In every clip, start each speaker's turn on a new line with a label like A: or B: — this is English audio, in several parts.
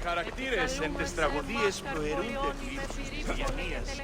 A: Χαρακτήρες εν τες τραγωδίες προαιρούνται πλήθους της διανοίας.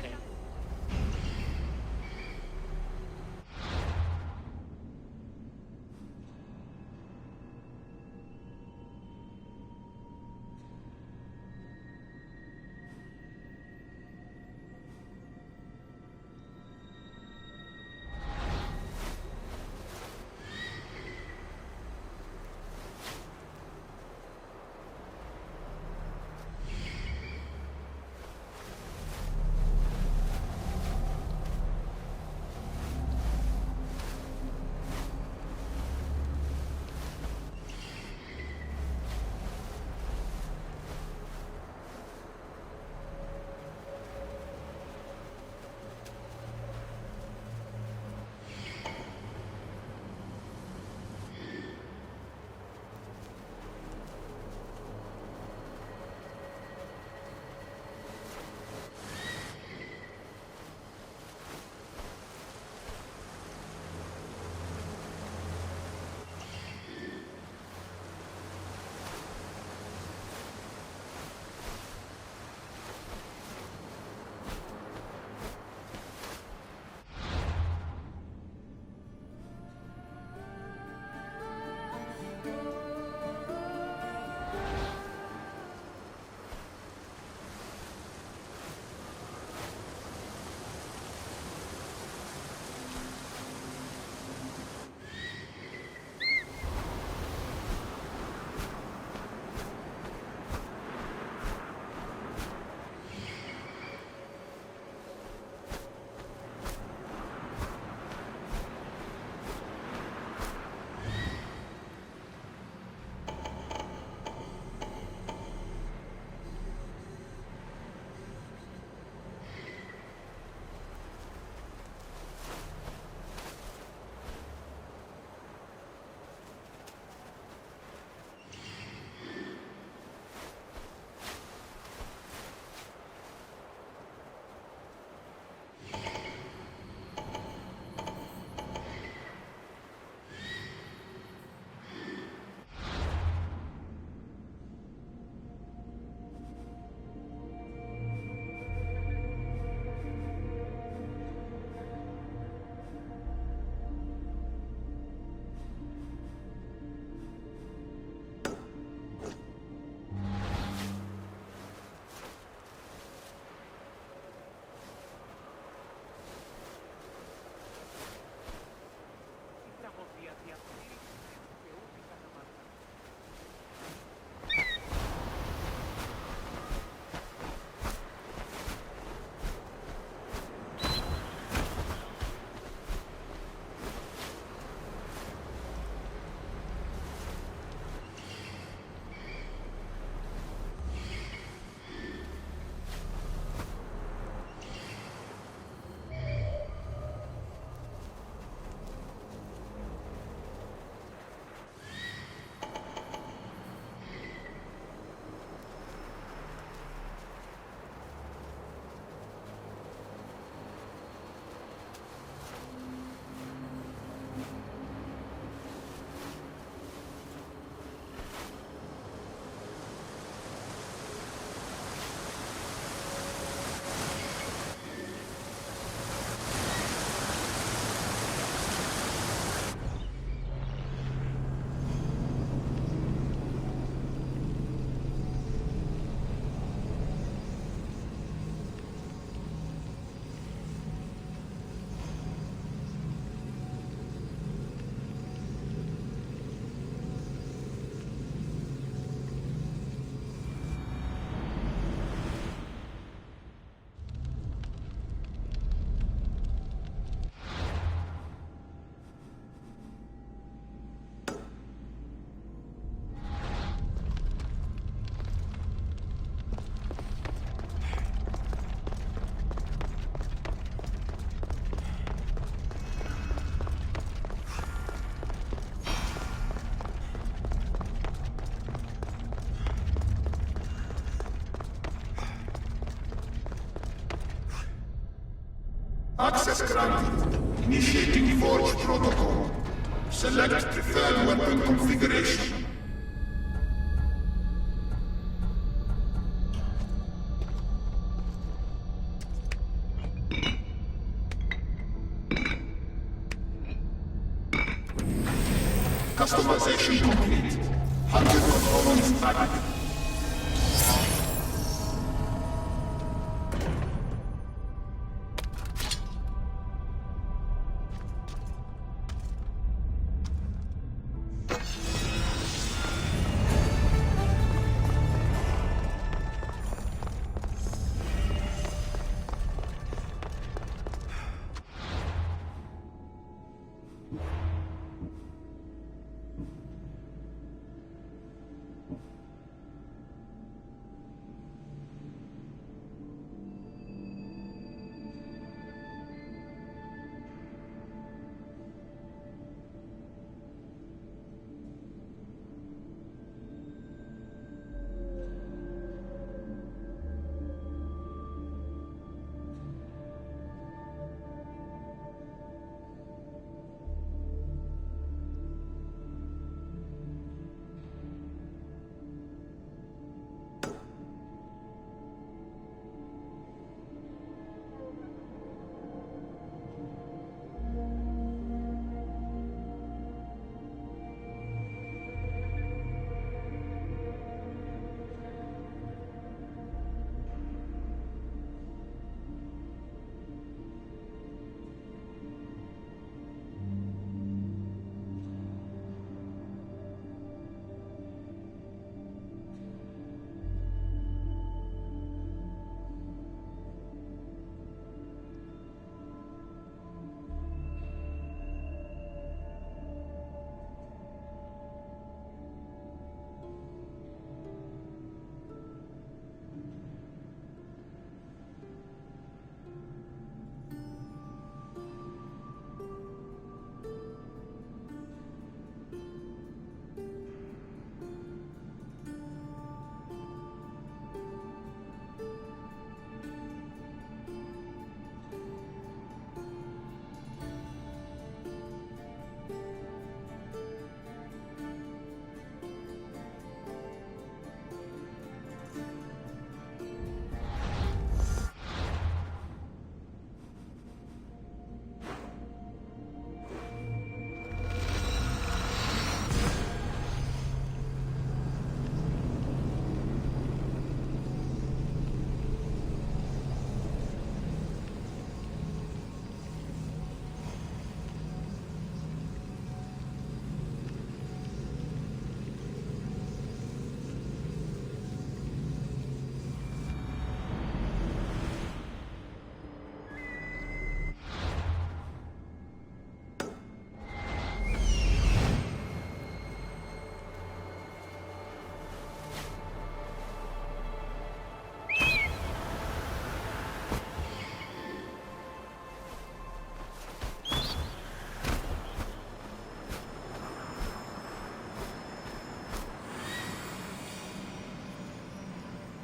B: Access granted. Initiating Forge protocol. Select preferred weapon configuration. Customization complete. 100 components added.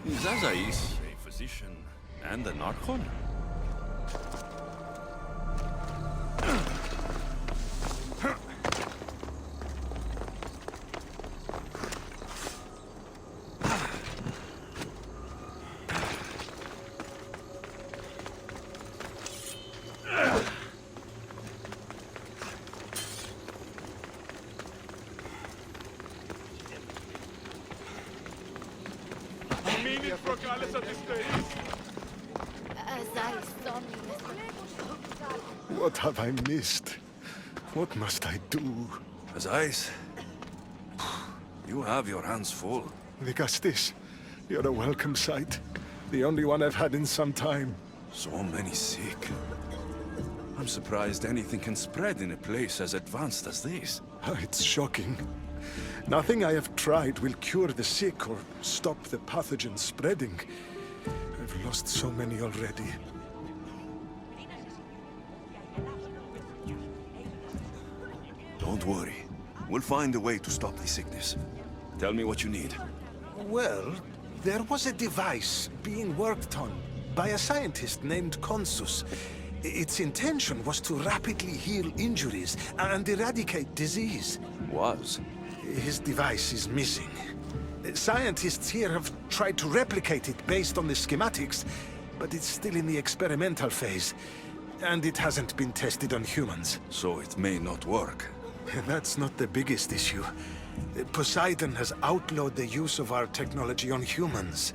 C: Is Azais a physician and an archon?
D: What have I missed? What must I do?
C: Azais, you have your hands full.
D: Vicastis, you're a welcome sight. The only one I've had in some time.
C: So many sick. I'm surprised anything can spread in a place as advanced as this.
D: It's shocking. Nothing I have tried will cure the sick or stop the pathogen spreading. I've lost so many already.
C: Don't worry. We'll find a way to stop the sickness. Tell me what you need.
D: Well, there was a device being worked on by a scientist named Consus. Its intention was to rapidly heal injuries and eradicate disease.
C: Was?
D: His device is missing. Scientists here have tried to replicate it based on the schematics, but it's still in the experimental phase, and it hasn't been tested on humans.
C: So it may not work.
D: That's not the biggest issue. Poseidon has outlawed the use of our technology on humans.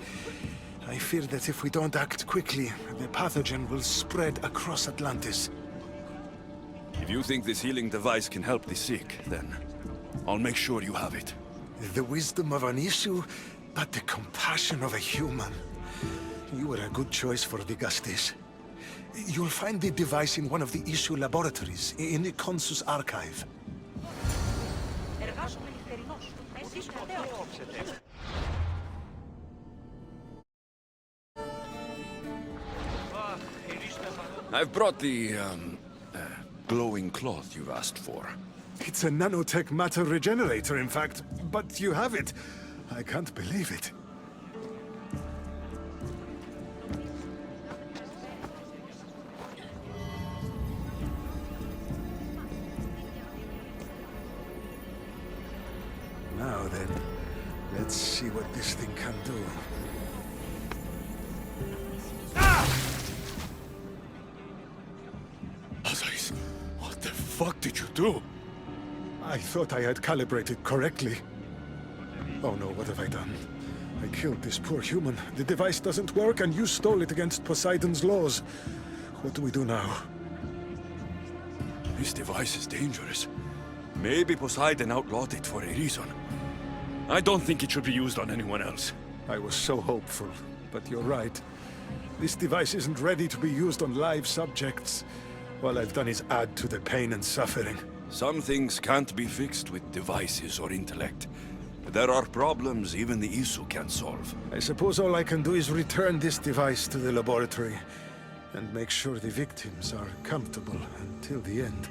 D: I fear that if we don't act quickly, the pathogen will spread across Atlantis.
C: If you think this healing device can help the sick, then I'll make sure you have it.
D: The wisdom of an issue, but the compassion of a human. You were a good choice for Digastis. You'll find the device in one of the issue laboratories, in the Consus archive.
C: I've brought the, glowing cloth you've asked for.
D: It's a nanotech matter regenerator, in fact, but you have it. I can't believe it. Now then, let's see what this thing can do.
C: Odyssey, what the fuck did you do?
D: I thought I had calibrated correctly. Oh no, what have I done? I killed this poor human. The device doesn't work, and you stole it against Poseidon's laws. What do we do now?
C: This device is dangerous. Maybe Poseidon outlawed it for a reason. I don't think it should be used on anyone else.
D: I was so hopeful, but you're right. This device isn't ready to be used on live subjects. All I've done is add to the pain and suffering.
C: Some things can't be fixed with devices or intellect. There are problems even the Isu can't solve.
D: I suppose all I can do is return this device to the laboratory and make sure the victims are comfortable until the end.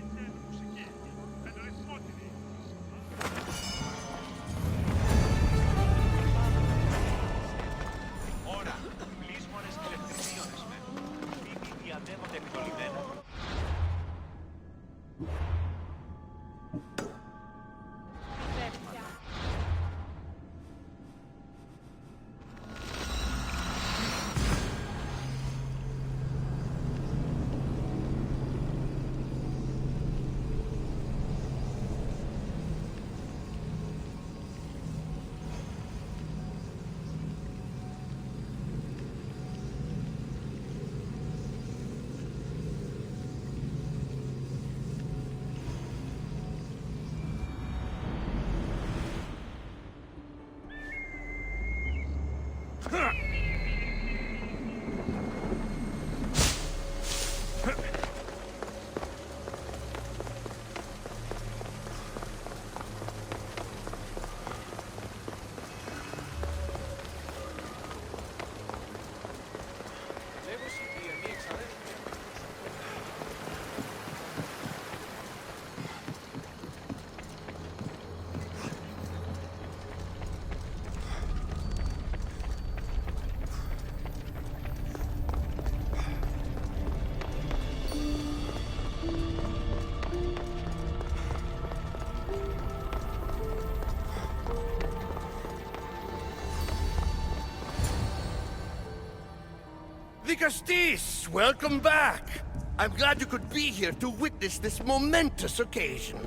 A: Acest, welcome back. I'm glad you could be here to witness this momentous occasion.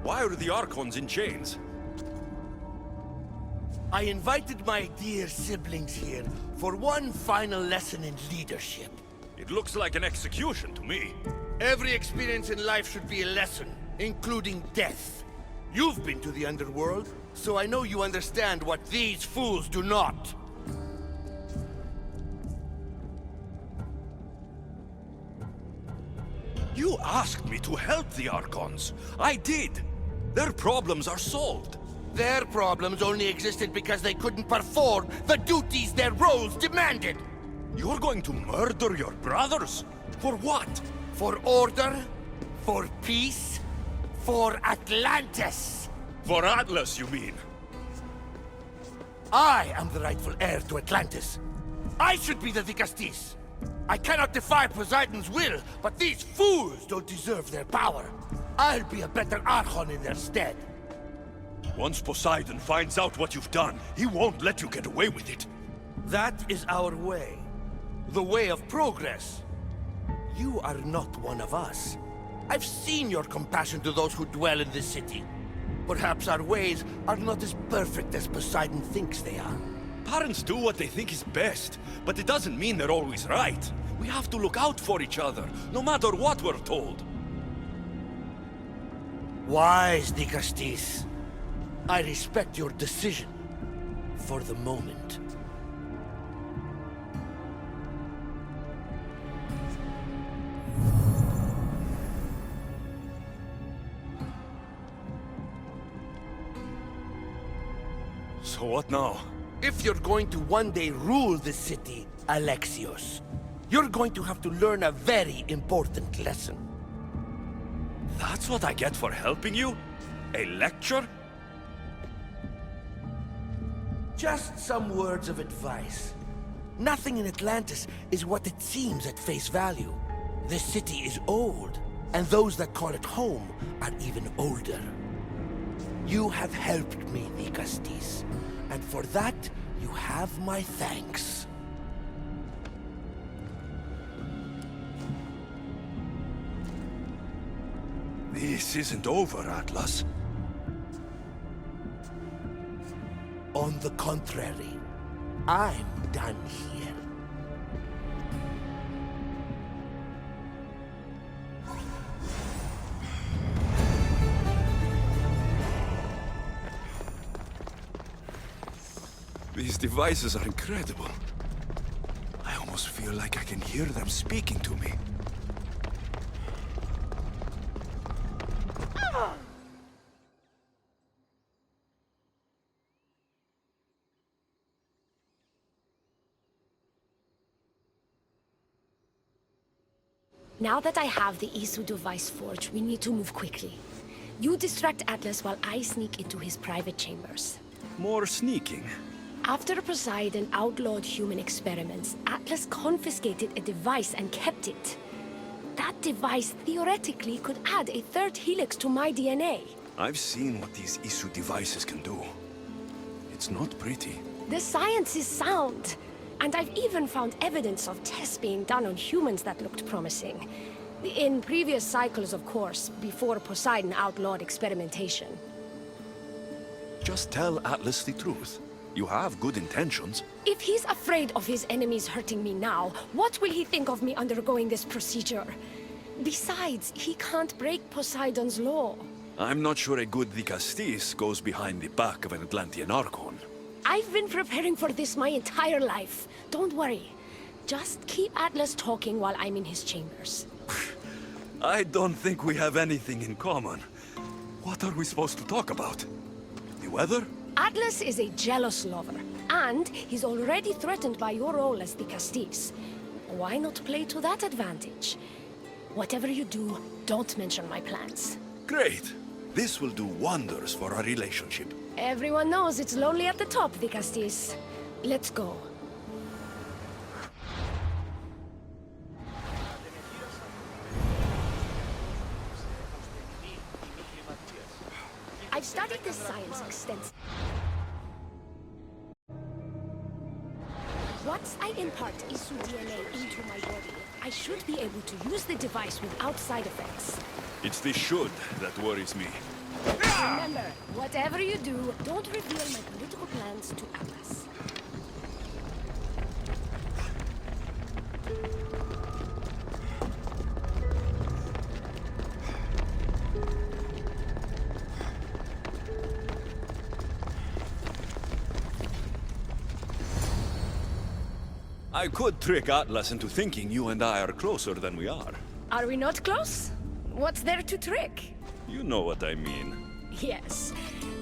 C: Why are the Archons in chains?
A: I invited my dear siblings here for one final lesson in leadership.
C: It looks like an execution to me.
A: Every experience in life should be a lesson, including death. You've been to the underworld, so I know you understand what these fools do not.
C: You asked me to help the Archons. I did. Their problems are solved.
A: Their problems only existed because they couldn't perform the duties their roles demanded.
C: You're going to murder your brothers? For what?
A: For order, for peace, for Atlantis.
C: For Atlas, you mean?
A: I am the rightful heir to Atlantis. I should be the Dicastis. I cannot defy Poseidon's will, but these fools don't deserve their power. I'll be a better Archon in their stead.
C: Once Poseidon finds out what you've done, he won't let you get away with it.
A: That is our way. The way of progress. You are not one of us. I've seen your compassion to those who dwell in this city. Perhaps our ways are not as perfect as Poseidon thinks they are.
C: Parents do what they think is best, but it doesn't mean they're always right. We have to look out for each other, no matter what we're told.
A: Wise, Dicastis. I respect your decision. For the moment.
C: So what now?
A: If you're going to one day rule this city, Alexios, you're going to have to learn a very important lesson.
C: That's what I get for helping you? A lecture?
A: Just some words of advice. Nothing in Atlantis is what it seems at face value. This city is old, and those that call it home are even older. You have helped me, Dicastis, and for that, you have my thanks.
C: This isn't over, Atlas.
A: On the contrary, I'm done here.
C: These devices are incredible. I almost feel like I can hear them speaking to me.
E: Now that I have the Isu device forged, we need to move quickly. You distract Atlas while I sneak into his private chambers.
C: More sneaking.
E: After Poseidon outlawed human experiments, Atlas confiscated a device and kept it. That device theoretically could add a third helix to my DNA.
C: I've seen what these Isu devices can do. It's not pretty.
E: The science is sound. And I've even found evidence of tests being done on humans that looked promising. In previous cycles, of course, before Poseidon outlawed experimentation.
C: Just tell Atlas the truth. You have good intentions.
E: If he's afraid of his enemies hurting me now, what will he think of me undergoing this procedure? Besides, he can't break Poseidon's law.
C: I'm not sure a good Dicastis goes behind the back of an Atlantean Archon.
E: I've been preparing for this my entire life. Don't worry. Just keep Atlas talking while I'm in his chambers.
C: I don't think we have anything in common. What are we supposed to talk about? The weather?
E: Atlas is a jealous lover, and he's already threatened by your role as Dicastis. Why not play to that advantage? Whatever you do, don't mention my plans.
C: Great. This will do wonders for our relationship.
E: Everyone knows it's lonely at the top, Dicastis. Let's go. I've studied this science extensively. Once I impart Isu DNA into my body, I should be able to use the device without side effects.
C: It's the should that worries me.
E: Remember, whatever you do, don't reveal my political plans to Atlas.
C: I could trick Atlas into thinking you and I are closer than we are.
E: Are we not close? What's there to trick?
C: You know what I mean.
E: Yes.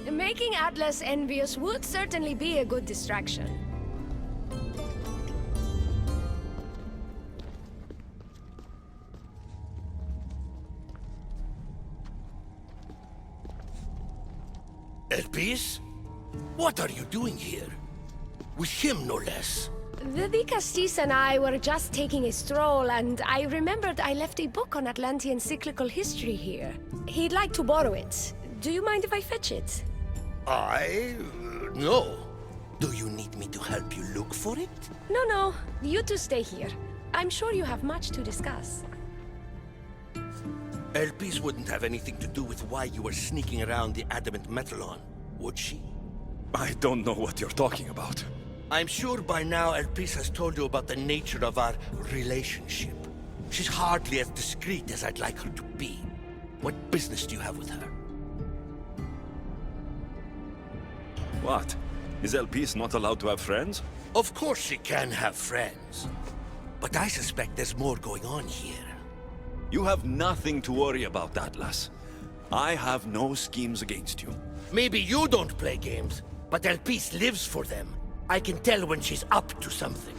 E: Making Atlas envious would certainly be a good distraction.
A: Elpis? What are you doing here? With him, no less.
E: The Dicastis and I were just taking a stroll, and I remembered I left a book on Atlantean cyclical history here. He'd like to borrow it. Do you mind if I fetch it?
A: No. Do you need me to help you look for it?
E: No. You two stay here. I'm sure you have much to discuss.
A: Elpis wouldn't have anything to do with why you were sneaking around the adamant metalon, would she?
C: I don't know what you're talking about.
A: I'm sure by now Elpis has told you about the nature of our relationship. She's hardly as discreet as I'd like her to be. What business do you have with her?
C: What? Is Elpis not allowed to have friends?
A: Of course she can have friends. But I suspect there's more going on here.
C: You have nothing to worry about, Atlas. I have no schemes against you.
A: Maybe you don't play games, but Elpis lives for them. I can tell when she's up to something.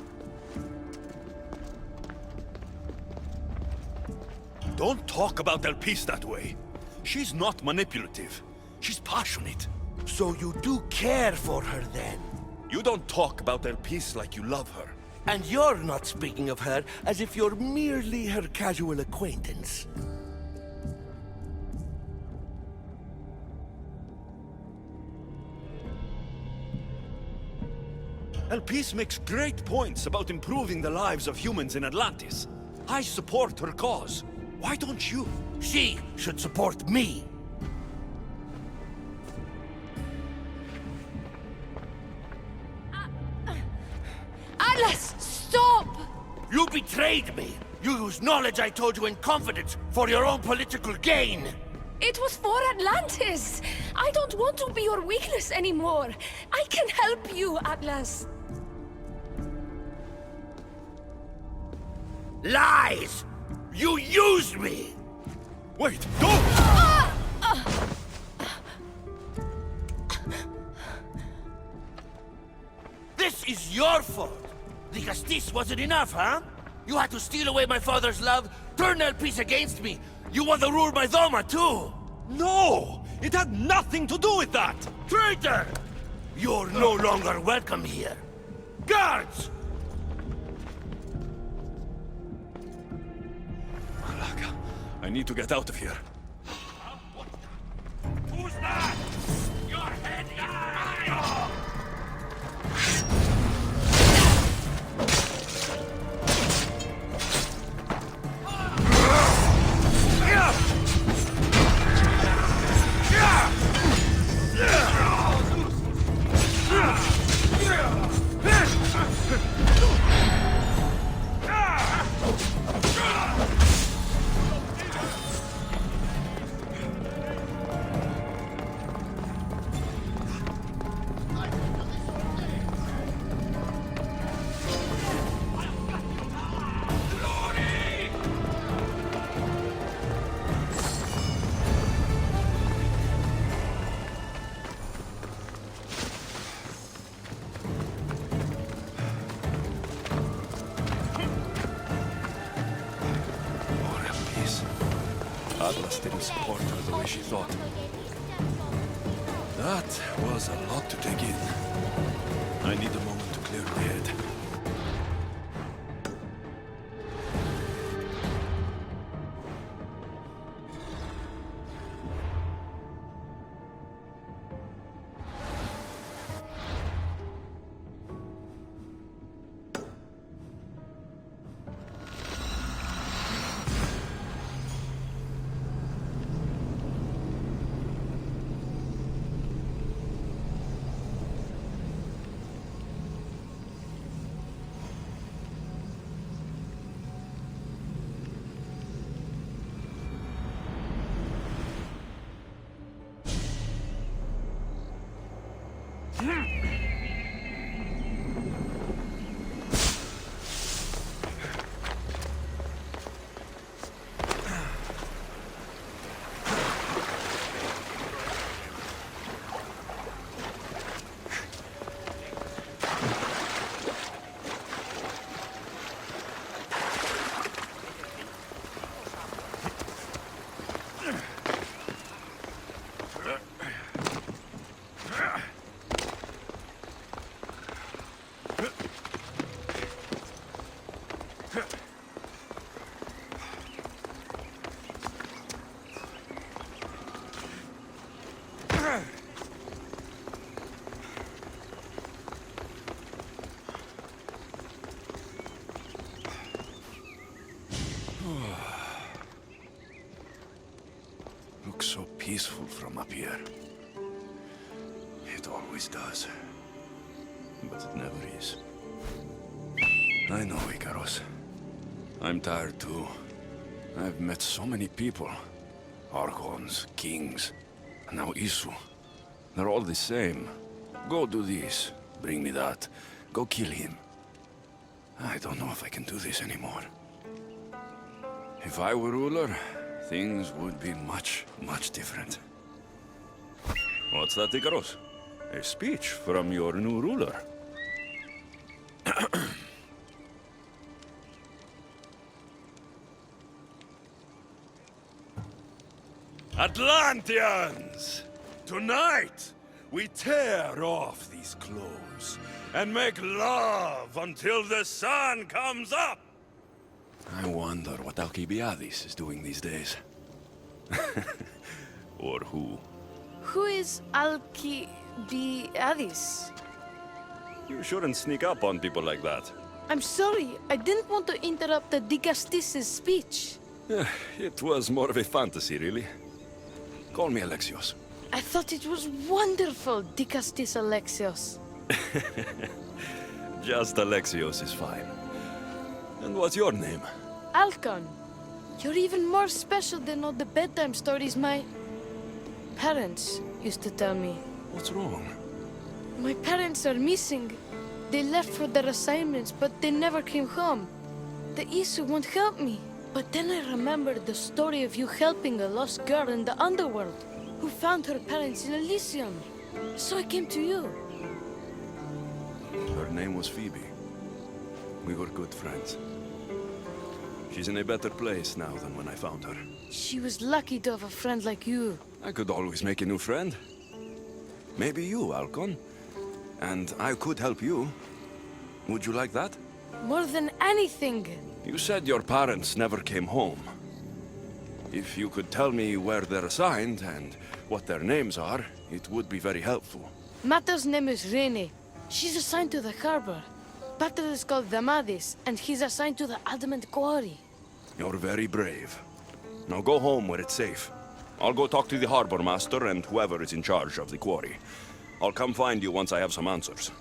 C: Don't talk about Elpis that way. She's not manipulative. She's passionate.
A: So you do care for her then?
C: You don't talk about Elpis like you love her.
A: And you're not speaking of her as if you're merely her casual acquaintance.
C: Elpis makes great points about improving the lives of humans in Atlantis. I support her cause. Why don't you?
A: She should support me.
E: Atlas, stop!
A: You betrayed me! You used knowledge I told you in confidence for your own political gain!
E: It was for Atlantis! I don't want to be your weakness anymore. I can help you, Atlas.
A: Lies! You used me!
C: Wait, don't!
A: This is your fault! The Castis wasn't enough, huh? You had to steal away my father's love, turn Elpis against me. You want to rule my Doma, too!
C: No! It had nothing to do with that!
A: Traitor! You're no longer welcome here. Guards!
C: Malaka, I need to get out of here.
A: Who's that? Your head is mine!
C: Atlas didn't support her the way she thought. That was a lot to take in. I need a moment to clear my head. peaceful from up here. It always does. But it never is. I know, Icaros. I'm tired too. I've met so many people. Archons, kings, and now Isu. They're all the same. Go do this, bring me that. Go kill him. I don't know if I can do this anymore. If I were ruler, things would be much, much different. What's that, Icaros? A speech from your new ruler. Atlanteans! Tonight, we tear off these clothes and make love until the sun comes up! I wonder what Alcibiades is doing these days. Or who?
F: Who is Alcibiades?
C: You shouldn't sneak up on people like that.
F: I'm sorry, I didn't want to interrupt the Dicastis' speech.
C: It was more of a fantasy, really. Call me Alexios.
F: I thought it was wonderful, Dicastis Alexios.
C: Just Alexios is fine. And what's your name?
F: Alcon, you're even more special than all the bedtime stories my parents used to tell me.
C: What's wrong?
F: My parents are missing. They left for their assignments, but they never came home. The Isu won't help me. But then I remembered the story of you helping a lost girl in the underworld, who found her parents in Elysium. So I came to you.
C: Her name was Phoebe. We were good friends. She's in a better place now than when I found her.
F: She was lucky to have a friend like you.
C: I could always make a new friend. Maybe you, Alcon. And I could help you. Would you like that?
F: More than anything.
C: You said your parents never came home. If you could tell me where they're assigned and what their names are, it would be very helpful.
F: Mata's name is Rene. She's assigned to the harbor. Pater is called Damadis, and he's assigned to the Adamant Quarry.
C: You're very brave. Now go home where it's safe. I'll go talk to the harbor master and whoever is in charge of the quarry. I'll come find you once I have some answers.